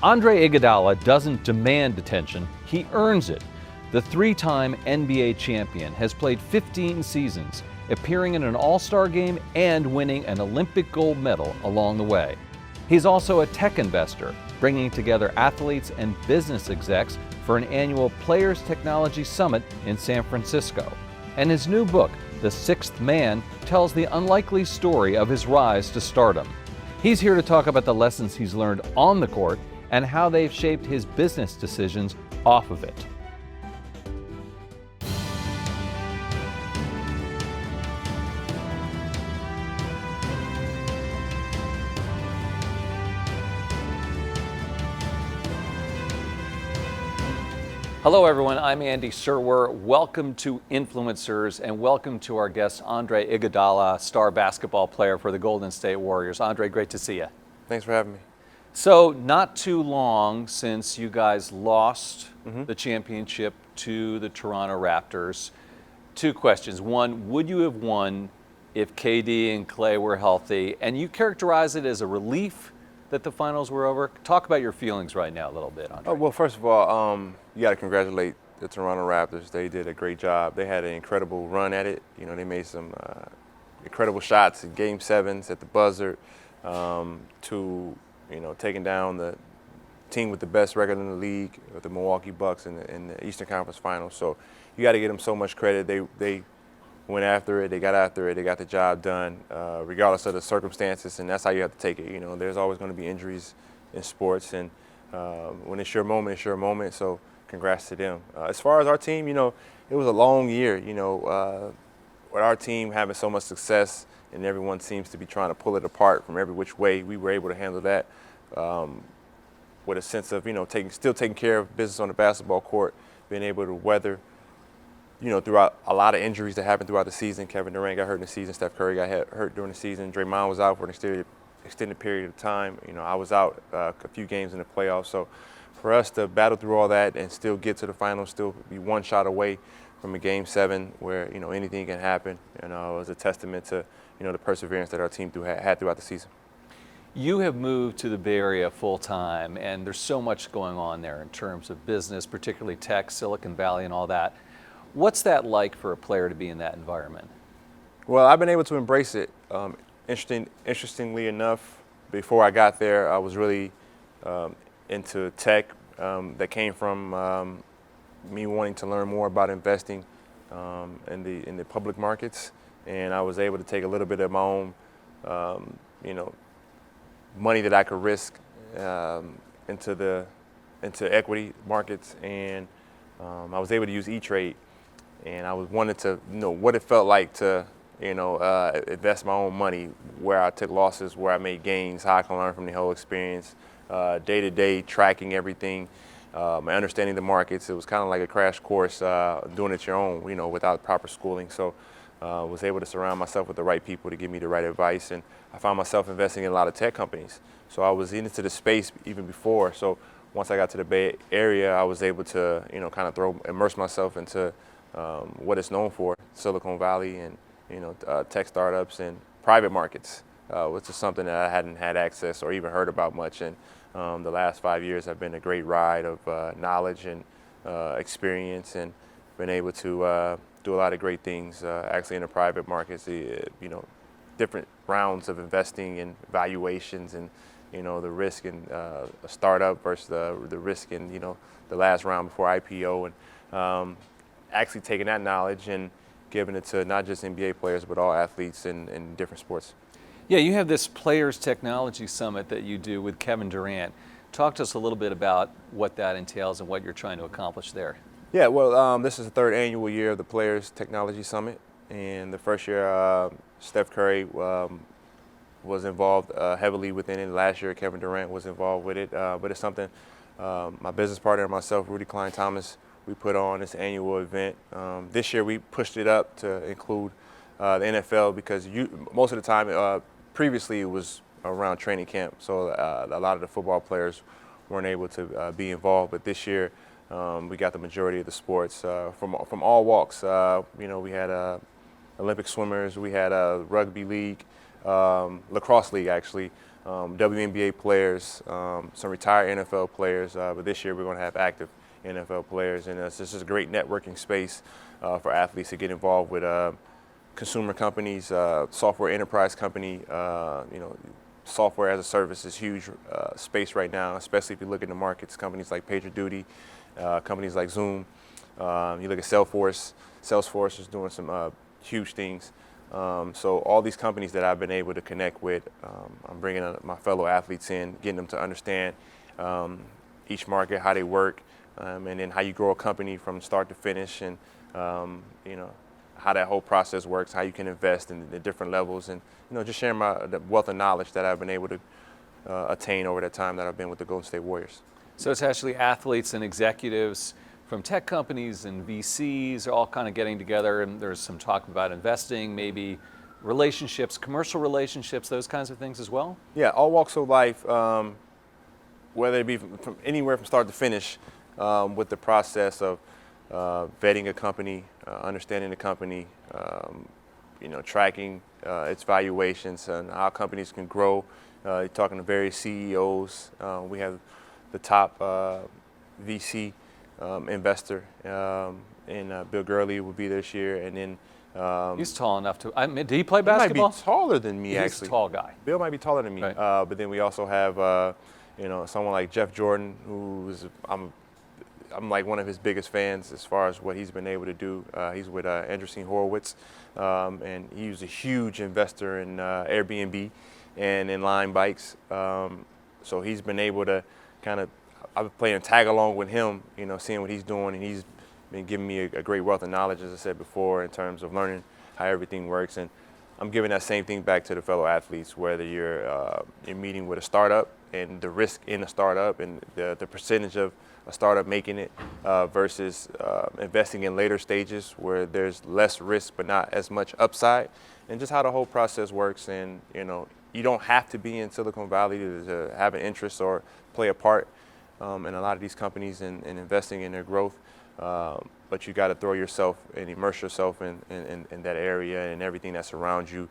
Andre Iguodala doesn't demand attention, he earns it. The three-time NBA champion has played 15 seasons, appearing in an All-Star game and winning an Olympic gold medal along the way. He's also a tech investor, bringing together athletes and business execs for an annual Players Technology Summit in San Francisco. And his new book, The Sixth Man, tells the unlikely story of his rise to stardom. He's here to talk about the lessons he's learned on the court and how they've shaped his business decisions off of it. Hello everyone, I'm Andy Serwer. Welcome to Influencers and welcome to our guest Andre Iguodala, star basketball player for the Golden State Warriors. Andre, great to see you. Thanks for having me. So, not too long since you guys lost the championship to the Toronto Raptors. Two questions. One, would you have won if KD and Klay were healthy? And you characterize it as a relief that the finals were over. Talk about your feelings right now a little bit, Andre. Well, first of all, you got to congratulate the Toronto Raptors. They did a great job. They had an incredible run at it. You know, they made some incredible shots in Game 7s at the buzzer to, you know, taking down the team with the best record in the league, with the Milwaukee Bucks in the Eastern Conference Finals. So you got to give them so much credit. They went after it. They got after it. They got the job done, regardless of the circumstances. And that's how you have to take it. You know, there's always going to be injuries in sports, and when it's your moment, it's your moment. So congrats to them. As far as our team, you know, it was a long year. You know, with our team having so much success, and everyone seems to be trying to pull it apart from every which way, we were able to handle that with a sense of, you know, still taking care of business on the basketball court, being able to weather, you know, throughout a lot of injuries that happened throughout the season. Kevin Durant got hurt in the season. Steph Curry got hurt during the season. Draymond was out for an extended period of time. You know, I was out a few games in the playoffs. So for us to battle through all that and still get to the finals, still be one shot away from a Game 7 where, you know, anything can happen, you know, was a testament to, you know, the perseverance that our team had throughout the season. You have moved to the Bay Area full time, and there's so much going on there in terms of business, particularly tech, Silicon Valley, and all that. What's that like for a player to be in that environment? Well, I've been able to embrace it. Interestingly enough, before I got there, I was really into tech. That came from me wanting to learn more about investing in the public markets, and I was able to take a little bit of my own, you know, money that I could risk into equity markets, and I was able to use E-Trade. And I wanted to know what it felt like to, you know, invest my own money, where I took losses, where I made gains, how I can learn from the whole experience, day to day, tracking everything, understanding the markets. It was kind of like a crash course, doing it your own, you know, without proper schooling. So I was able to surround myself with the right people to give me the right advice. And I found myself investing in a lot of tech companies. So I was into the space even before. So once I got to the Bay Area, I was able to, you know, kind of immerse myself into what it's known for, Silicon Valley, and, you know, tech startups and private markets, which is something that I hadn't had access or even heard about much. And the last 5 years have been a great ride of knowledge and experience, and been able to do a lot of great things actually in the private markets. You know, different rounds of investing and valuations, and, you know, the risk in a startup versus the risk in, you know, the last round before IPO, and actually taking that knowledge and giving it to not just NBA players, but all athletes in different sports. Yeah, you have this Players Technology Summit that you do with Kevin Durant. Talk to us a little bit about what that entails and what you're trying to accomplish there. Yeah, well, this is the third annual year of the Players Technology Summit, and the first year Steph Curry was involved heavily within it. Last year Kevin Durant was involved with it, but it's something my business partner and myself, Rudy Klein Thomas, we put on this annual event. This year we pushed it up to include the NFL, because most of the time, previously it was around training camp, so a lot of the football players weren't able to be involved. But this year we got the majority of the sports from all walks. You know, we had Olympic swimmers, we had a rugby league, lacrosse league actually, WNBA players, some retired NFL players, but this year we're going to have active NFL players, and this is a great networking space for athletes to get involved with consumer companies, software enterprise company. Software as a service is huge space right now, especially if you look at the markets. Companies like PagerDuty, companies like Zoom. You look at Salesforce. Salesforce is doing some huge things. So all these companies that I've been able to connect with, I'm bringing my fellow athletes in, getting them to understand each market, how they work, and then how you grow a company from start to finish, and how that whole process works, how you can invest in the different levels, and just sharing the wealth of knowledge that I've been able to attain over that time that I've been with the Golden State Warriors. So it's actually athletes and executives from tech companies and VCs are all kind of getting together, and there's some talk about investing, maybe relationships, commercial relationships, those kinds of things as well? Yeah, all walks of life, whether it be from anywhere from start to finish, with the process of vetting a company, understanding the company, tracking its valuations and how companies can grow. Talking to various CEOs. We have the top VC investor, and Bill Gurley will be this year, and then he's tall enough to. Did he play basketball? He might be taller than me, He's actually. a tall guy. Bill might be taller than me, right. But then we also have someone like Jeff Jordan, who's I'm like one of his biggest fans as far as what he's been able to do. He's with Andreessen Horowitz, and he was a huge investor in Airbnb and in Line Bikes. So he's been able to I've been playing tag along with him, seeing what he's doing, and he's been giving me a great wealth of knowledge, as I said before, in terms of learning how everything works. And I'm giving that same thing back to the fellow athletes, whether you're meeting with a startup and the risk in a startup and the percentage of a startup making it versus investing in later stages where there's less risk but not as much upside, and just how the whole process works. And you don't have to be in Silicon Valley to have an interest or play a part in a lot of these companies and investing in their growth, but you got to throw yourself and immerse yourself in that area, and everything that surrounds you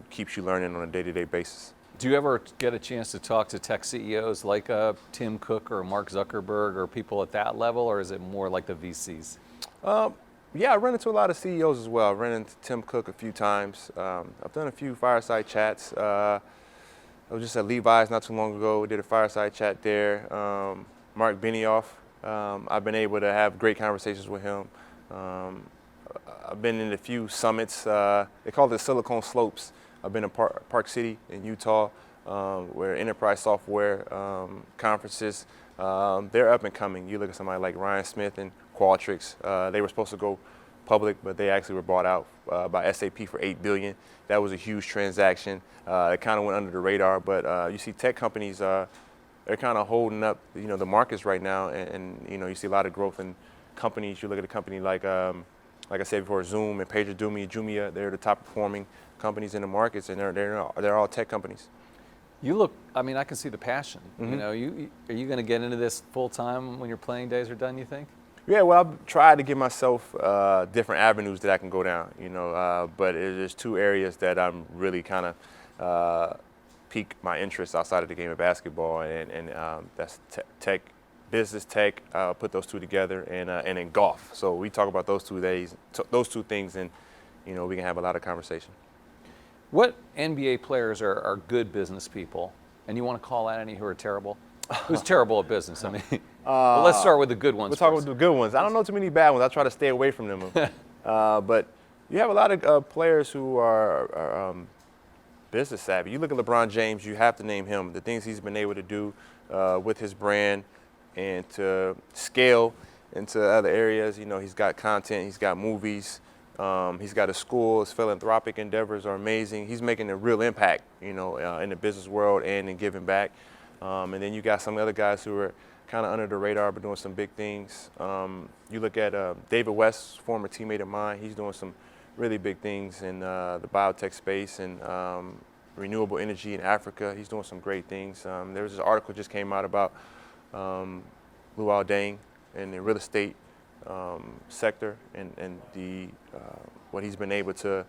keeps you learning on a day-to-day basis. Do you ever get a chance to talk to tech CEOs like Tim Cook or Mark Zuckerberg or people at that level, or is it more like the VCs? Yeah, I run into a lot of CEOs as well. I've run into Tim Cook a few times. I've done a few fireside chats. I was just at Levi's not too long ago. We did a fireside chat there. Mark Benioff, I've been able to have great conversations with him. I've been in a few summits. They call it Silicon Slopes. I've been in Park City in Utah, where enterprise software conferences, they're up and coming. You look at somebody like Ryan Smith and Qualtrics. They were supposed to go public, but they actually were bought out by SAP for $8 billion. That was a huge transaction. It kind of went under the radar, but you see tech companies, they're kind of holding up, the markets right now, and you see a lot of growth in companies. You look at a company like I said before, Zoom and PagerDuty, Jumia, they're the top performing companies in the markets, and they're all tech companies. You look, I can see the passion. Mm-hmm. Are you going to get into this full time when your playing days are done, you think? Yeah, well, I've tried to give myself different avenues that I can go down, but there's two areas that I'm really kind of pique my interest outside of the game of basketball, and that's tech, business tech. Put those two together, and in golf. So we talk about those two things, and we can have a lot of conversation. What NBA players are good business people, and you want to call out any who are terrible? Who's terrible at business? Well, let's start with the good ones. We'll talk with the good ones. I don't know too many bad ones. I try to stay away from them. But you have a lot of players who are business savvy. You look at LeBron James, you have to name him. The things he's been able to do with his brand and to scale into other areas. He's got content, he's got movies, he's got a school. His philanthropic endeavors are amazing. He's making a real impact, in the business world and in giving back. And then you got some other guys who are kind of under the radar but doing some big things. You look at David West, former teammate of mine. He's doing some really big things in the biotech space and renewable energy in Africa. He's doing some great things. There was this article just came out about Luol Deng in the real estate sector and the what he's been able to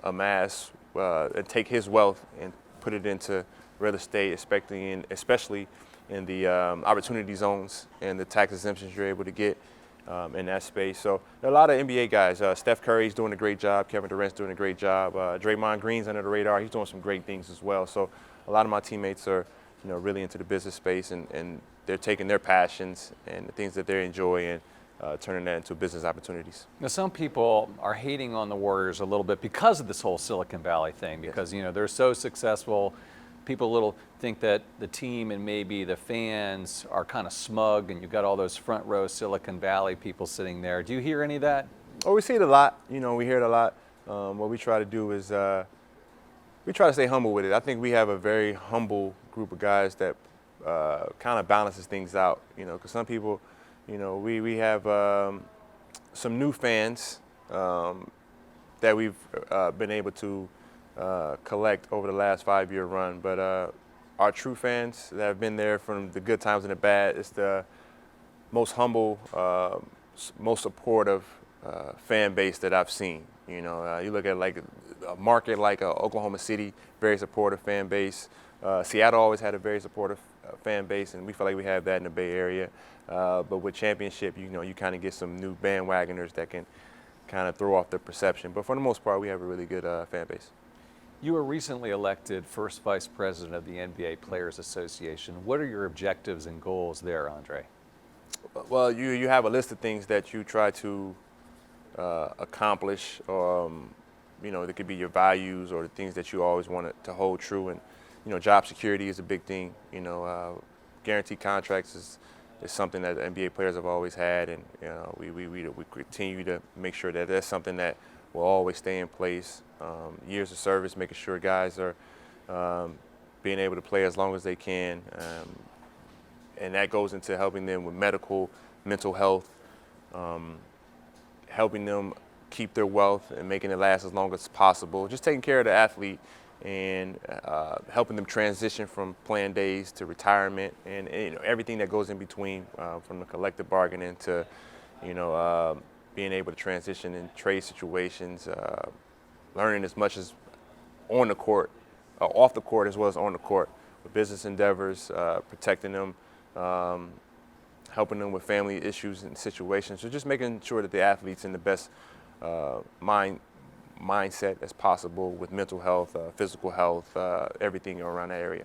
amass and take his wealth and put it into real estate, especially in the opportunity zones and the tax exemptions you're able to get in that space. So there are a lot of NBA guys. Steph Curry's doing a great job. Kevin Durant's doing a great job. Draymond Green's under the radar. He's doing some great things as well. So a lot of my teammates are, really into the business space, and they're taking their passions and the things that they enjoy and turning that into business opportunities. Now, some people are hating on the Warriors a little bit because of this whole Silicon Valley thing, because they're so successful. People think that the team and maybe the fans are kind of smug, and you've got all those front row Silicon Valley people sitting there. Do you hear any of that? Oh, we see it a lot. We hear it a lot. What we try to do is we try to stay humble with it. I think we have a very humble group of guys that kind of balances things out. Because some people, we have some new fans that we've been able to collect over the last 5-year run. But our true fans that have been there from the good times and the bad, it's the most humble, most supportive fan base that I've seen. You look at like a market like Oklahoma City, very supportive fan base. Seattle always had a very supportive fan base, and we feel like we have that in the Bay Area. But with championship, you kind of get some new bandwagoners that can kind of throw off the perception. But for the most part, we have a really good fan base. You were recently elected first vice president of the NBA Players Association. What are your objectives and goals there, Andre? Well, you have a list of things that you try to accomplish. It could be your values or the things that you always want to hold true. And, job security is a big thing. Guaranteed contracts is something that NBA players have always had. And, we continue to make sure that that's something that will always stay in place. Years of service, making sure guys are being able to play as long as they can. And that goes into helping them with medical, mental health, helping them keep their wealth and making it last as long as possible. Just taking care of the athlete and helping them transition from playing days to retirement and everything that goes in between, from the collective bargaining to being able to transition in trade situations, learning as much as on the court, off the court as well as on the court, with business endeavors, protecting them, helping them with family issues and situations. So just making sure that the athlete's in the best mindset as possible with mental health, physical health, everything around that area.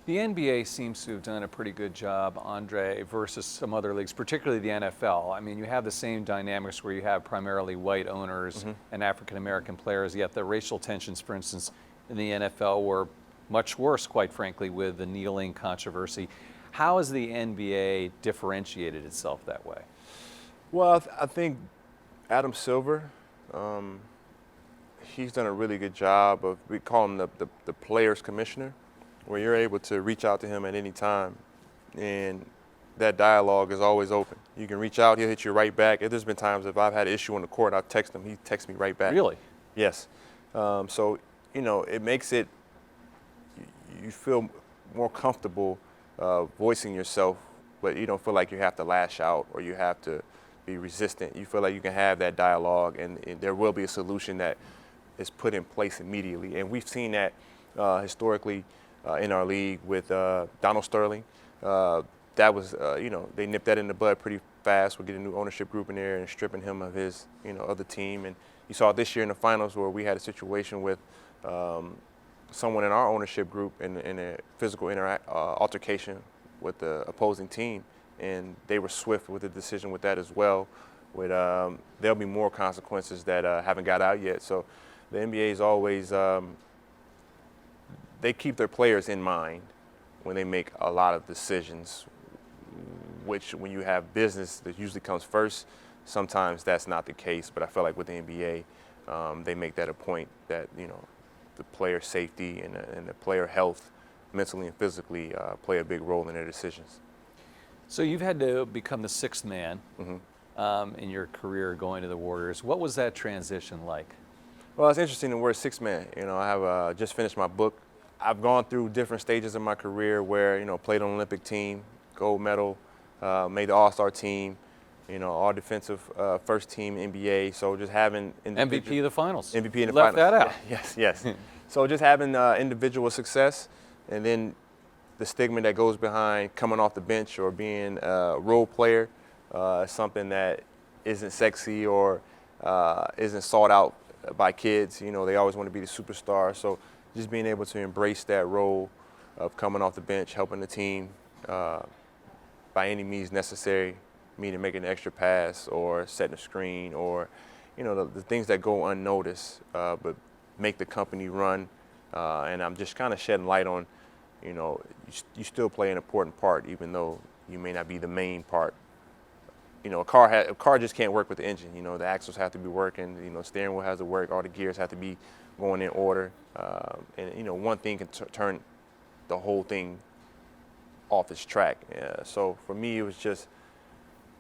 The NBA seems to have done a pretty good job, Andre, versus some other leagues, particularly the NFL. I mean, you have the same dynamics where you have primarily white owners and African-American players, yet the racial tensions, for instance, in the NFL were much worse, quite frankly, with the kneeling controversy. How has the NBA differentiated itself that way? Well, I think Adam Silver, he's done a really good job of, we call him the players commissioner, where you're able to reach out to him at any time, and that dialogue is always open. You can reach out, he'll hit you right back. There's been times if I've had an issue on the court, I've texted him, he texts me right back. Really? Yes. So, it makes it, you feel more comfortable voicing yourself, but you don't feel like you have to lash out or you have to be resistant. You feel like you can have that dialogue, and there will be a solution that is put in place immediately. And we've seen that historically in our league with Donald Sterling. That was, they nipped that in the bud pretty fast. We're getting a new ownership group in there and stripping him of his, of the team. And you saw this year in the finals where we had a situation with someone in our ownership group in a physical altercation with the opposing team, and they were swift with the decision with that as well. With there'll be more consequences that haven't got out yet. So the NBA is always they keep their players in mind when they make a lot of decisions, which when you have business that usually comes first, sometimes that's not the case. But I feel like with the NBA, they make that a point that, the player safety and the player health, mentally and physically, play a big role in their decisions. So you've had to become the sixth man in your career going to the Warriors. What was that transition like? Well, it's interesting the word sixth man. I have just finished my book. I've gone through different stages of my career where, played on an Olympic team, gold medal, made the All-Star team, all defensive first team NBA. So just having MVP of the finals. MVP in the Left finals. that out. Yes. So just having individual success, and then the stigma that goes behind coming off the bench or being a role player, something that isn't sexy or isn't sought out by kids. You know, they always want to be the superstar. So just being able to embrace that role of coming off the bench, helping the team by any means necessary, meaning making an extra pass or setting a screen or, you know, the things that go unnoticed, but make the company run. And I'm just kind of shedding light on, you know, you still play an important part, even though you may not be the main part. You know, a car just can't work with the engine. You know, the axles have to be working. You know, steering wheel has to work. All the gears have to be going in order. And you know, one thing can turn the whole thing off its track. So for me, it was just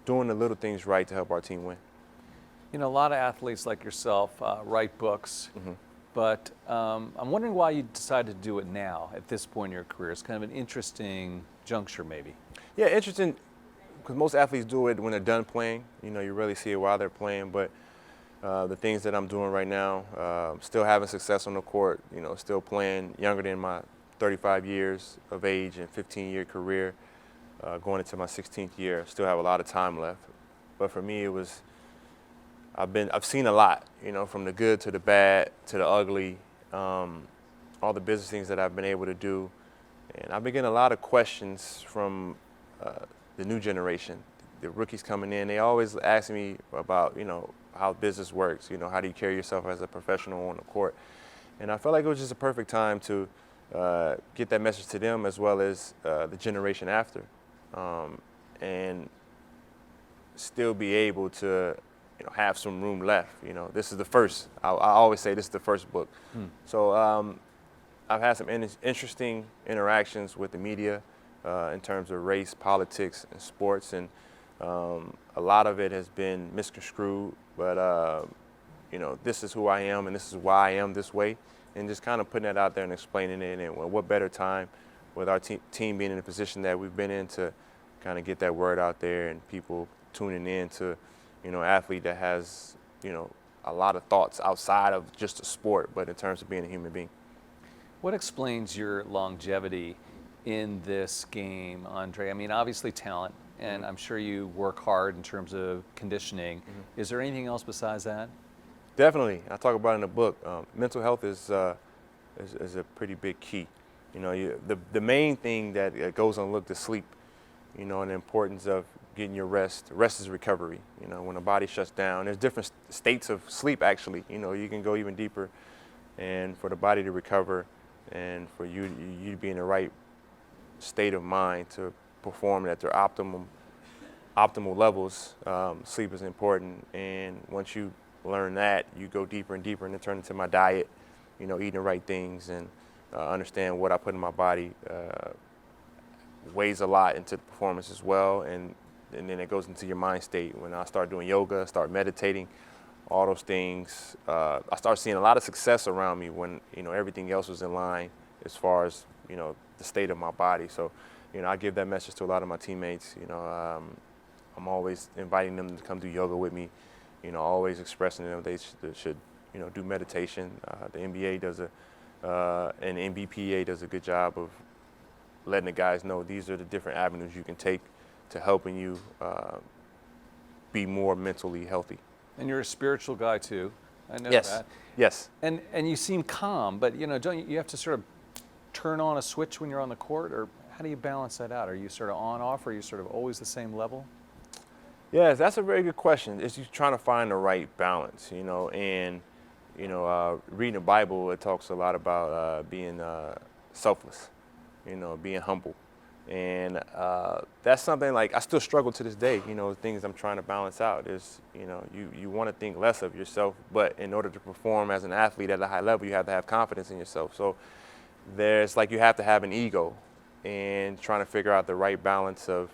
doing the little things right to help our team win. You know, a lot of athletes like yourself write books, but I'm wondering why you decided to do it now at this point in your career. It's kind of an interesting juncture, maybe. Yeah, interesting, because most athletes do it when they're done playing. You know, you really see it while they're playing, but the things that I'm doing right now, still having success on the court, you know, still playing younger than my 35 years of age and 15-year career, going into my 16th year, still have a lot of time left. But for me, it was, I've seen a lot, you know, from the good to the bad to the ugly, all the business things that I've been able to do. And I've been getting a lot of questions from the new generation, the rookies coming in. They always ask me about, you know, how business works, you know, how do you carry yourself as a professional on the court? And I felt like it was just a perfect time to get that message to them as well as the generation after, and still be able to, you know, have some room left. You know, this is the first. I always say this is the first book. So I've had some interesting interactions with the media in terms of race, politics, and sports, and a lot of it has been misconstrued. But you know, this is who I am, and this is why I am this way, and just kind of putting that out there and explaining it. And what better time with our team being in the position that we've been in to kind of get that word out there and people tuning in to, you know, athlete that has, you know, a lot of thoughts outside of just a sport, but in terms of being a human being. What explains your longevity in this game, Andre? I mean, obviously talent, and I'm sure you work hard in terms of conditioning. Is there anything else besides that? Definitely. I talk about it in the book. Mental health is a pretty big key. You know, the main thing that goes unlooked is sleep, you know, and the importance of getting your rest. Rest is recovery. You know, when the body shuts down, there's different states of sleep, actually. You know, you can go even deeper. And for the body to recover and for you to be in the right state of mind to perform at their optimal levels, sleep is important. And once you learn that, you go deeper and deeper, and it turns into my diet, you know, eating the right things and understand what I put in my body weighs a lot into the performance as well. And then it goes into your mind state. When I start doing yoga, start meditating, all those things, I start seeing a lot of success around me when, you know, everything else was in line as far as, you know, the state of my body. So, you know, I give that message to a lot of my teammates. You know, I'm always inviting them to come do yoga with me. You know, always expressing to them they should, you know, do meditation. The NBA does and the NBPA does a good job of letting the guys know these are the different avenues you can take to helping you be more mentally healthy. And you're a spiritual guy too. I know Yes. that. Yes. And you seem calm, but you know, don't you have to sort of turn on a switch when you're on the court, or how do you balance that out? Are you sort of on off, or are you sort of always the same level? Yes, that's a very good question. It's just trying to find the right balance, you know, and, you know, reading the Bible, it talks a lot about being selfless, you know, being humble. And that's something like I still struggle to this day, you know, things I'm trying to balance out is, you know, you want to think less of yourself, but in order to perform as an athlete at a high level, you have to have confidence in yourself. So there's like you have to have an ego and trying to figure out the right balance of,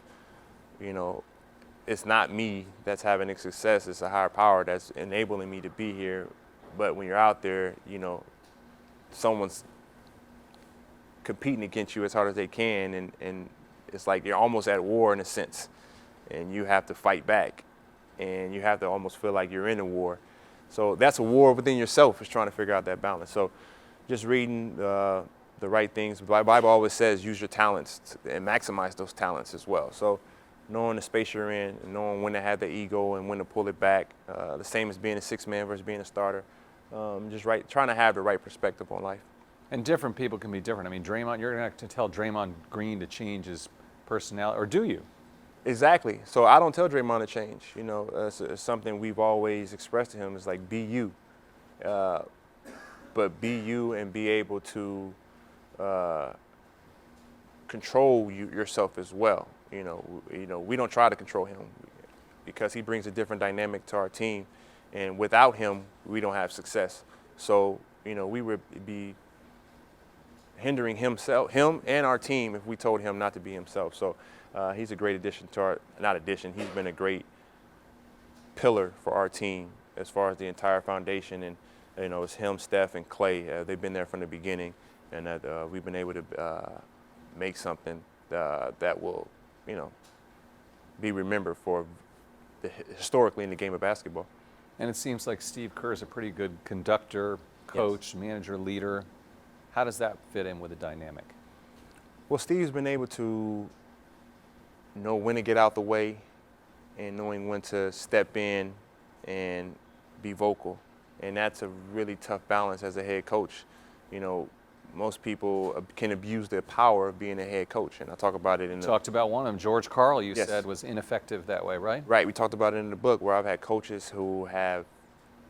you know, it's not me that's having success, it's a higher power that's enabling me to be here. But when you're out there, you know, someone's competing against you as hard as they can, and it's like you're almost at war in a sense, and you have to fight back, and you have to almost feel like you're in a war. So that's a war within yourself, is trying to figure out that balance. So just reading the right things. The Bible always says use your talents and maximize those talents as well. So knowing the space you're in, and knowing when to have the ego and when to pull it back, the same as being a sixth man versus being a starter. Trying to have the right perspective on life. And different people can be different. I mean, Draymond, you're going to tell Draymond Green to change his personality, or do you? Exactly. So I don't tell Draymond to change. You know, it's something we've always expressed to him. Is like, be you, but be you and be able to control yourself as well. You know, we don't try to control him because he brings a different dynamic to our team, and without him, we don't have success. So, you know, we would be hindering him and our team if we told him not to be himself. So he's a great addition to he's been a great pillar for our team as far as the entire foundation. And, you know, it's him, Steph, and Klay. They've been there from the beginning, and we've been able to make something that will, you know, be remembered for historically in the game of basketball. And it seems like Steve Kerr is a pretty good conductor, coach, manager, leader. How does that fit in with the dynamic? Well, Steve's been able to know when to get out the way and knowing when to step in and be vocal. And that's a really tough balance as a head coach. You know, most people can abuse their power of being a head coach. And I talk about it in the... Talked about one of them, George Karl, you said was ineffective that way, right? Right. We talked about it in the book where I've had coaches who have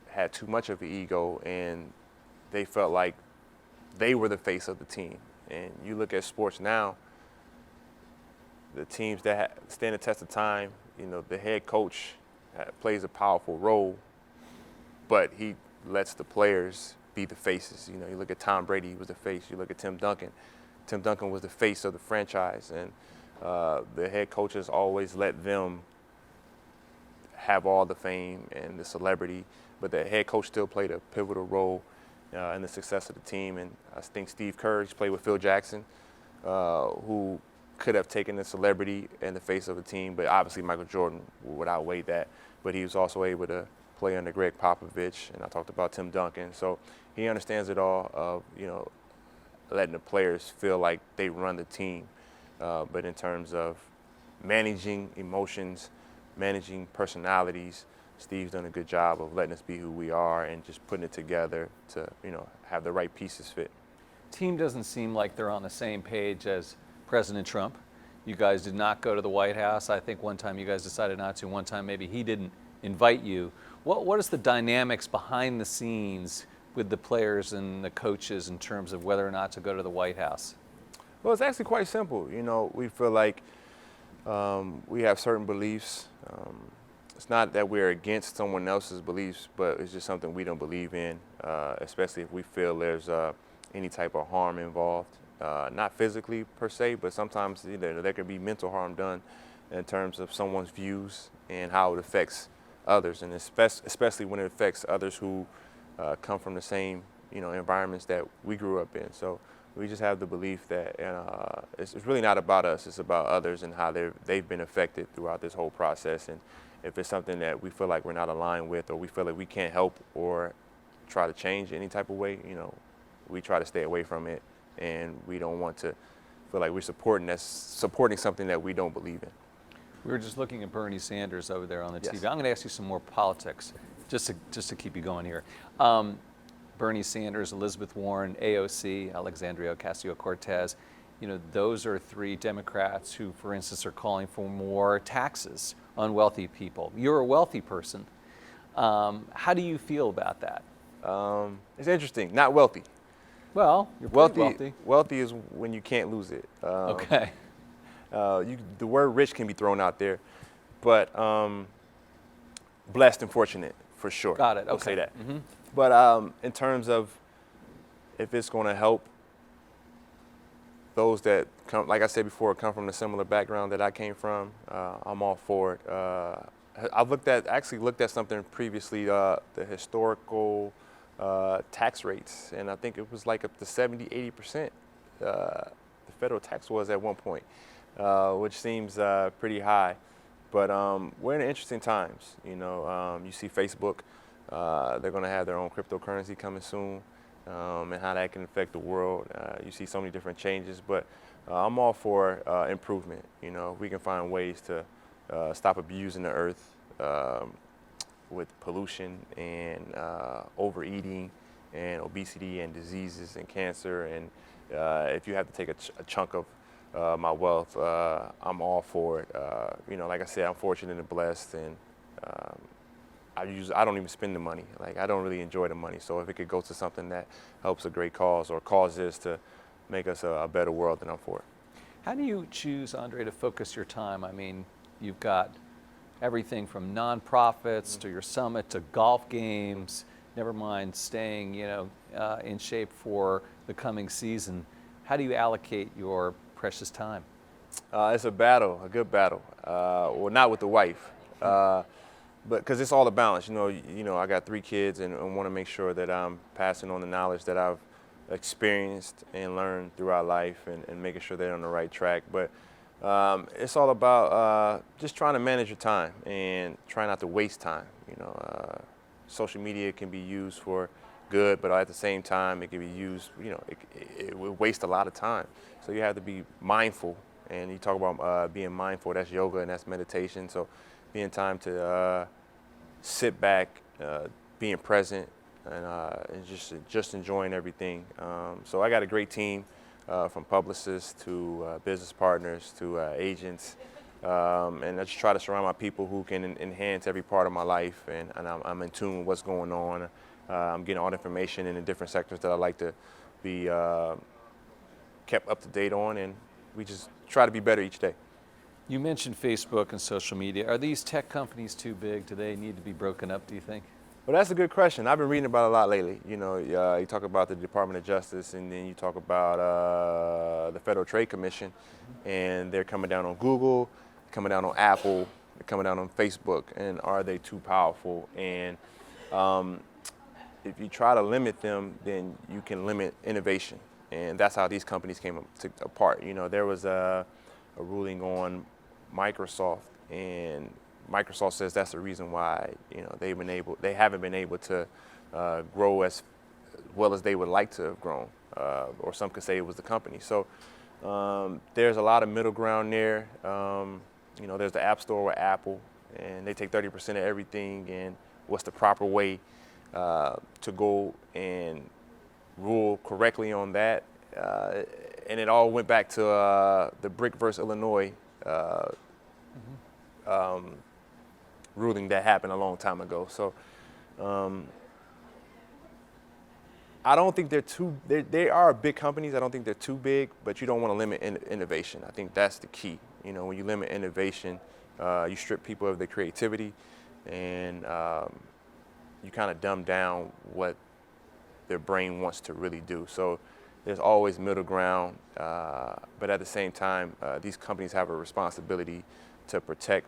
had too much of an ego and they felt like they were the face of the team. And you look at sports now, the teams that stand the test of time, you know, the head coach plays a powerful role, but he lets the players be the faces. You know, you look at Tom Brady, he was the face. You look at Tim Duncan. Tim Duncan was the face of the franchise, and the head coaches always let them have all the fame and the celebrity, but the head coach still played a pivotal role in the success of the team. And I think Steve Kerr, he's played with Phil Jackson, who could have taken the celebrity and the face of the team, but obviously Michael Jordan would outweigh that. But he was also able to play under Greg Popovich, and I talked about Tim Duncan. So he understands it all of, you know, letting the players feel like they run the team. But in terms of managing emotions, managing personalities, Steve's done a good job of letting us be who we are and just putting it together to, you know, have the right pieces fit. Team doesn't seem like they're on the same page as President Trump. You guys did not go to the White House. I think one time you guys decided not to. One time maybe he didn't invite you. What is the dynamics behind the scenes with the players and the coaches in terms of whether or not to go to the White House? Well, it's actually quite simple. You know, we feel like we have certain beliefs. It's not that we're against someone else's beliefs, but it's just something we don't believe in, especially if we feel there's any type of harm involved. Not physically per se, but sometimes there could be mental harm done in terms of someone's views and how it affects others, and especially when it affects others who come from the same, you know, environments that we grew up in. So we just have the belief that it's really not about us; it's about others and how they've been affected throughout this whole process. And if it's something that we feel like we're not aligned with, or we feel like we can't help or try to change any type of way, you know, we try to stay away from it, and we don't want to feel like we're supporting something that we don't believe in. We were just looking at Bernie Sanders over there on the Yes. TV. I'm going to ask you some more politics, just to keep you going here. Bernie Sanders, Elizabeth Warren, AOC, Alexandria Ocasio-Cortez, you know, those are three Democrats who, for instance, are calling for more taxes on wealthy people. You're a wealthy person. How do you feel about that? It's interesting. Not wealthy. Well, you're pretty wealthy. Wealthy is when you can't lose it. Okay. The word rich can be thrown out there, but blessed and fortunate for sure. Got it. Okay. I'll say that. Mm-hmm. But in terms of if it's going to help those that come, like I said before, come from a similar background that I came from, I'm all for it. I actually looked at something previously, the historical tax rates, and I think it was like up to 70-80%. The federal tax was at one point, which seems pretty high. But we're in interesting times. You know, you see Facebook, they're going to have their own cryptocurrency coming soon. and how that can affect the world. You see so many different changes, but I'm all for improvement. You know, if we can find ways to stop abusing the earth with pollution and overeating and obesity and diseases and cancer, and if you have to take a chunk of my wealth, I'm all for it. You know, like I said, I'm fortunate and blessed, and I don't even spend the money. Like, I don't really enjoy the money. So if it could go to something that helps a great cause or causes to make us a better world, then I'm for it. How do you choose, Andre, to focus your time? I mean, you've got everything from nonprofits to your summit to golf games, never mind staying, in shape for the coming season. How do you allocate your precious time? It's a battle, a good battle. Well, not with the wife, but because it's all a balance. You know, I got 3 kids and want to make sure that I'm passing on the knowledge that I've experienced and learned throughout life, and making sure they're on the right track. But it's all about just trying to manage your time and try not to waste time. You know, social media can be used for good, but at the same time, it can be used, it will waste a lot of time. So you have to be mindful, and you talk about being mindful, that's yoga and that's meditation. So being time to sit back, being present, and just enjoying everything. So I got a great team, from publicists to business partners to agents, and I just try to surround my people who can enhance every part of my life, and I'm in tune with what's going on. I'm getting all the information in the different sectors that I like to be kept up to date on, and we just try to be better each day. You mentioned Facebook and social media. Are these tech companies too big? Do they need to be broken up, do you think? Well, that's a good question. I've been reading about it a lot lately. You know, you talk about the Department of Justice, and then you talk about the Federal Trade Commission, and they're coming down on Google, coming down on Apple, they're coming down on Facebook, and are they too powerful? And if you try to limit them, then you can limit innovation, and that's how these companies came apart. You know, there was a ruling on Microsoft, and Microsoft says that's the reason why they haven't been able to grow as well as they would like to have grown, or some could say it was the company. So there's a lot of middle ground there. There's the App Store with Apple, and they take 30% of everything. And what's the proper way to go and rule correctly on that? And it all went back to the Brick versus Illinois ruling that happened a long time ago. So I don't think they are big companies. I don't think they're too big, but you don't want to limit innovation. I think that's the key. When you limit innovation, you strip people of their creativity, and you kind of dumb down what their brain wants to really do. So there's always middle ground, but at the same time, these companies have a responsibility to protect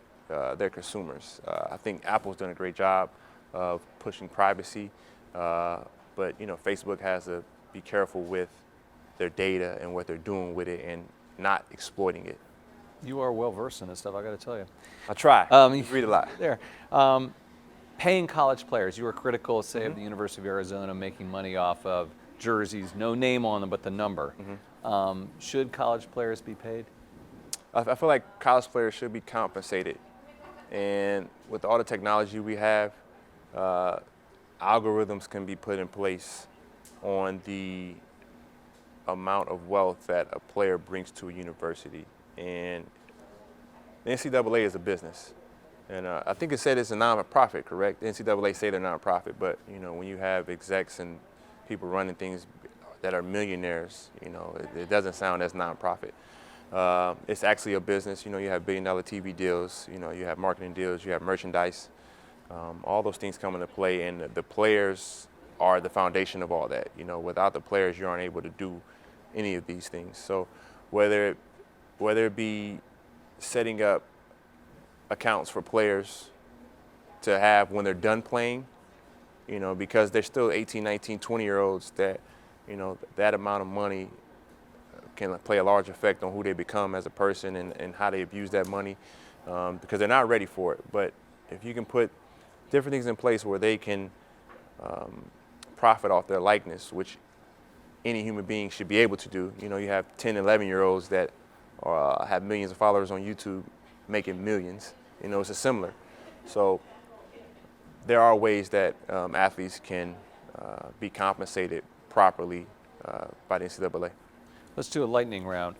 their consumers. I think Apple's done a great job of pushing privacy, but Facebook has to be careful with their data and what they're doing with it and not exploiting it. You are well versed in this stuff, I got to tell you. I try. You read a lot. There. Paying college players. You were critical, say, of the University of Arizona making money off of jerseys, no name on them, but the number. Should college players be paid? I feel like college players should be compensated. And with all the technology we have, algorithms can be put in place on the amount of wealth that a player brings to a university. And the NCAA is a business. And I think it said it's a non-profit, correct? The NCAA say they're non-profit, but when you have execs and people running things that are millionaires, it doesn't sound as non-profit. It's actually a business. You have billion-dollar TV deals. You have marketing deals. You have merchandise. All those things come into play, and the players are the foundation of all that. Without the players, you aren't able to do any of these things. So whether it be setting up accounts for players to have when they're done playing, because they're still 18, 19, 20-year-olds that, that amount of money can play a large effect on who they become as a person and how they abuse that money, because they're not ready for it. But if you can put different things in place where they can profit off their likeness, which any human being should be able to do. You know, you have 10, 11-year-olds that have millions of followers on YouTube making millions. You know, it's similar. So there are ways that athletes can be compensated properly by the NCAA. Let's do a lightning round.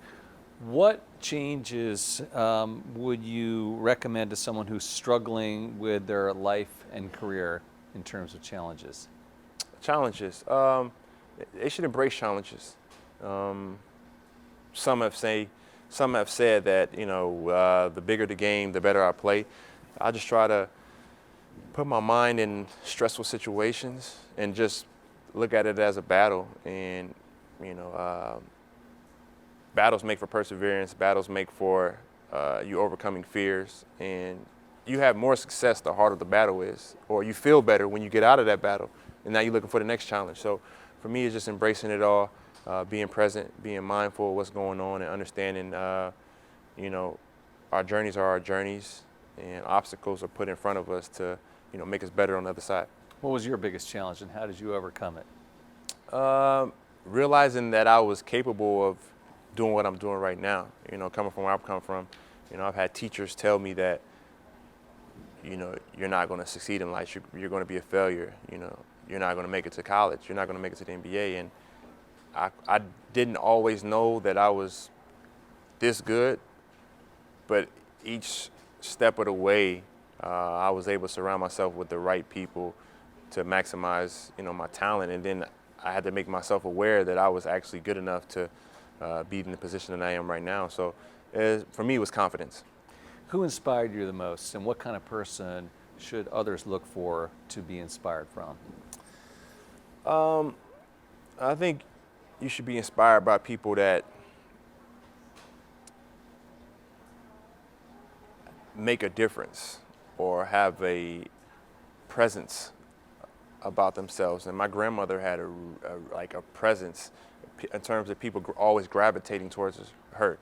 What changes would you recommend to someone who's struggling with their life and career in terms of challenges? Challenges. They should embrace challenges. Some have said that, you know, the bigger the game, the better I play. I just try to put my mind in stressful situations and just look at it as a battle. And, you know, battles make for perseverance. Battles make for you overcoming fears. And you have more success the harder the battle is, or you feel better when you get out of that battle. And now you're looking for the next challenge. So for me, it's just embracing it all, being present, being mindful of what's going on, and understanding, you know, our journeys are our journeys, and obstacles are put in front of us to, you know, make us better on the other side. What was your biggest challenge, and how did you overcome it? Realizing that I was capable of doing what I'm doing right now. You know, coming from where I've come from, you know, I've had teachers tell me that, you know, you're not going to succeed in life. You're going to be a failure. You know, you're not going to make it to college. You're not going to make it to the NBA. And I didn't always know that I was this good, but each step of the way, I was able to surround myself with the right people to maximize, you know, my talent. And then I had to make myself aware that I was actually good enough to be in the position that I am right now. So for me, it was confidence. Who inspired you the most, and what kind of person should others look for to be inspired from? I think you should be inspired by people that make a difference or have a presence about themselves. And my grandmother had a presence in terms of people always gravitating towards her.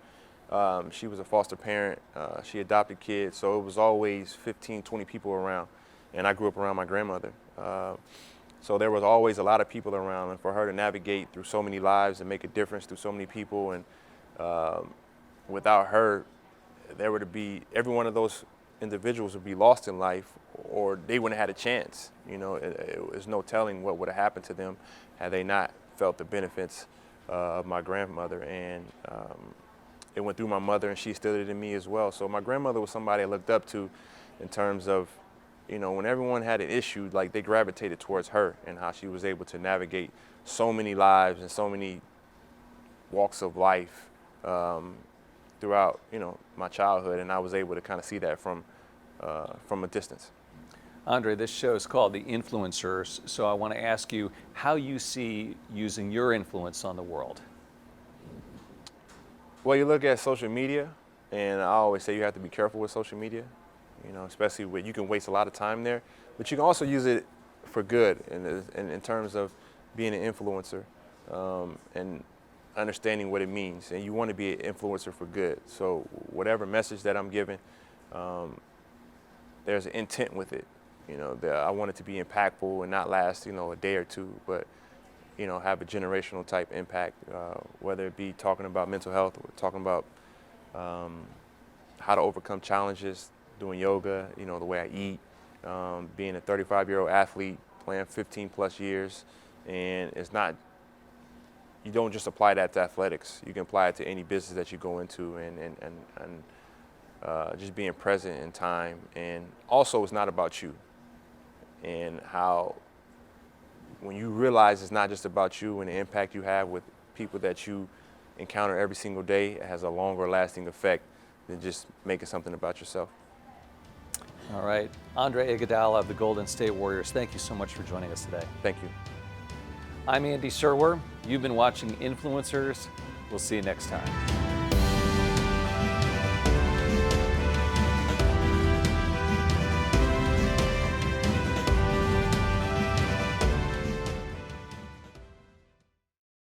She was a foster parent. She adopted kids, so it was always 15, 20 people around. And I grew up around my grandmother. So there was always a lot of people around, and for her to navigate through so many lives and make a difference through so many people, and without her, there would be, every one of those individuals would be lost in life, or they wouldn't have had a chance. You know, there's no telling what would have happened to them had they not felt the benefits of my grandmother. And it went through my mother, and she instilled it in me as well. So my grandmother was somebody I looked up to in terms of, you know, when everyone had an issue, like, they gravitated towards her and how she was able to navigate so many lives and so many walks of life throughout, you know, my childhood. And I was able to kind of see that from a distance. Andre, this show is called The Influencers, so I want to ask you how you see using your influence on the world. Well, you look at social media, and I always say you have to be careful with social media. You know, especially when you can waste a lot of time there, but you can also use it for good in terms of being an influencer and understanding what it means. And you want to be an influencer for good. So whatever message that I'm giving, there's an intent with it. You know, I want it to be impactful and not last, you know, a day or two, but, you know, have a generational type impact, whether it be talking about mental health or talking about how to overcome challenges, doing yoga, you know, the way I eat, being a 35-year-old athlete, playing 15 plus years. And it's not, you don't just apply that to athletics. You can apply it to any business that you go into, and just being present in time. And also, it's not about you. And how, when you realize it's not just about you and the impact you have with people that you encounter every single day, it has a longer lasting effect than just making something about yourself. All right. Andre Iguodala of the Golden State Warriors, thank you so much for joining us today. Thank you. I'm Andy Serwer. You've been watching Influencers. We'll see you next time.